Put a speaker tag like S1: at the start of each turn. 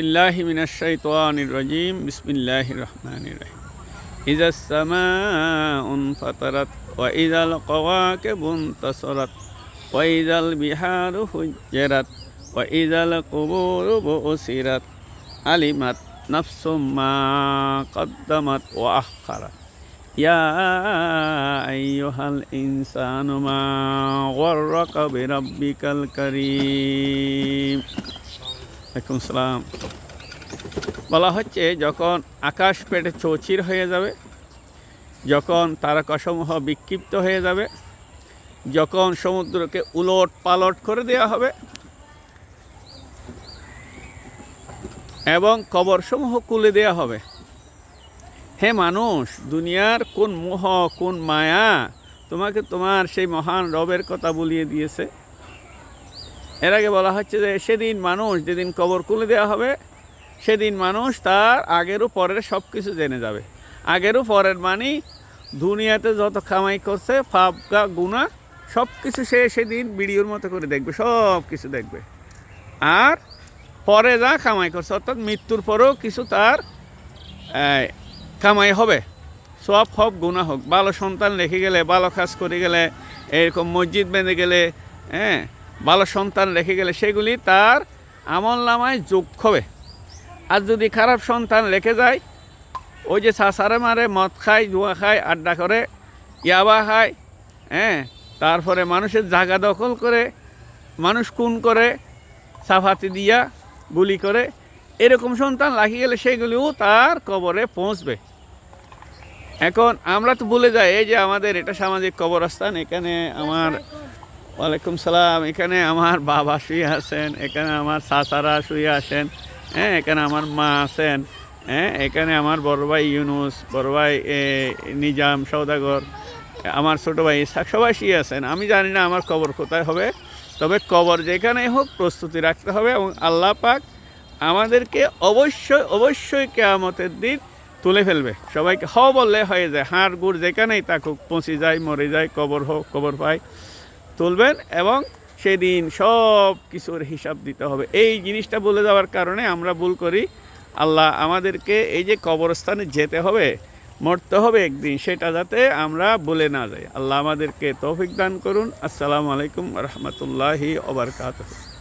S1: বিল্লাহি মিনাশ শাইতানির রাজিম বিসমিল্লাহির রহমানির রহিম ইযাস সামাউন ফাতারাত ওয়া ইযাল কাওয়াকিবুন তাসারাত ওয়া ইযাল বিহারু ফুজ্জিরাত ওয়া ইযাল কুবুরু বুসিরাত আলিমাত নাফসুম মা কদ্দামাত ওয়া আখখারাত ইয়া আইয়ুহাল ইনসানু মা গররাকা বিরাব্বিকাল কারীম। ওয়ালাইকুম সালাম। বলা হচ্ছে যখন আকাশ পেটে চৌচির হয়ে যাবে, যখন তারকাসমূহ বিক্ষিপ্ত হয়ে যাবে, যখন সমুদ্রকে উলট পালট করে দেওয়া হবে এবং কবরসমূহ খুলে দেওয়া হবে। হে মানুষ, দুনিয়ার কোন মোহ কোন মায়া তোমাকে তোমার সেই মহান রবের কথা বলিয়ে দিয়েছে? এর আগে বলা হচ্ছে যে সেদিন মানুষ, যেদিন কবর খুলে দেওয়া হবে, সেদিন মানুষ তার আগেরও পরের সব কিছু জেনে যাবে। আগেরও পরের মানে দুনিয়াতে যত কামাই করছে, পাপ গুনাহ সব কিছু সে সেদিন ভিডিওর মতো করে দেখবে, সব কিছু দেখবে। আর পরে যা কামাই করছে, অর্থাৎ মৃত্যুর পরেও কিছু তার কামাই হবে, সব হোক গুনাহ হোক। ভালো সন্তান রেখে গেলে, ভালো কাজ করে গেলে, এরকম মসজিদ বেঁধে গেলে, ভালো সন্তান রেখে গেলে সেগুলি তার আমল নামায় যোগ হবে। আর যদি খারাপ সন্তান রেখে যায়, ওই যে সাসারে মারে, মদ খায়, জুয়া খায়, আড্ডা করে, ইয়াবা খায়, তারপরে মানুষের জায়গা দখল করে, মানুষ খুন করে, সাফাতি দিয়া গুলি করে, এরকম সন্তান রাখি গেলে সেগুলিও তার কবরে পৌঁছবে। এখন আমরা তো ভুলে যাই, এই যে আমাদের এটা সামাজিক কবরস্থান, এখানে আমার, ওয়ালাইকুম সালাম, এখানে আমার বাবা শুয়ে আছেন, এখানে আমার চাচারা শুয়ে আছেন, এখানে আমার মা আছেন, এখানে আমার বড় ভাই ইউনুস, বড় ভাই নিজাম সওদাগর, আমার ছোটো ভাই ইসহাক, সবাই শুয়ে আছেন। আমি জানি না আমার কবর কোথায় হবে, তবে কবর যেখানেই হোক প্রস্তুতি রাখতে হবে। এবং আল্লাহ পাক আমাদেরকে অবশ্যই অবশ্যই কিয়ামতের দিন তুলে ফেলবে। সবাইকে বললে হয়ে যায়, হাড় গুড় যেখানেই থাকুক, পৌঁছে যায়, মরে যায়, কবর হোক, কবর পায়, তুলবেন এবং সেদিন সব কিছুর হিসাব দিতে হবে। এই জিনিসটা বলে যাওয়ার কারণে আমরা ভুল করি। আল্লাহ আমাদেরকে এই যে কবরস্থানে যেতে হবে, মরতে হবে একদিন, সেটা যাতে আমরা বলে না যাই। আল্লাহ আমাদেরকে তৌফিক দান করুন। আসসালামু আলাইকুম ওয়া রাহমাতুল্লাহি ওয়া বারাকাতুহু।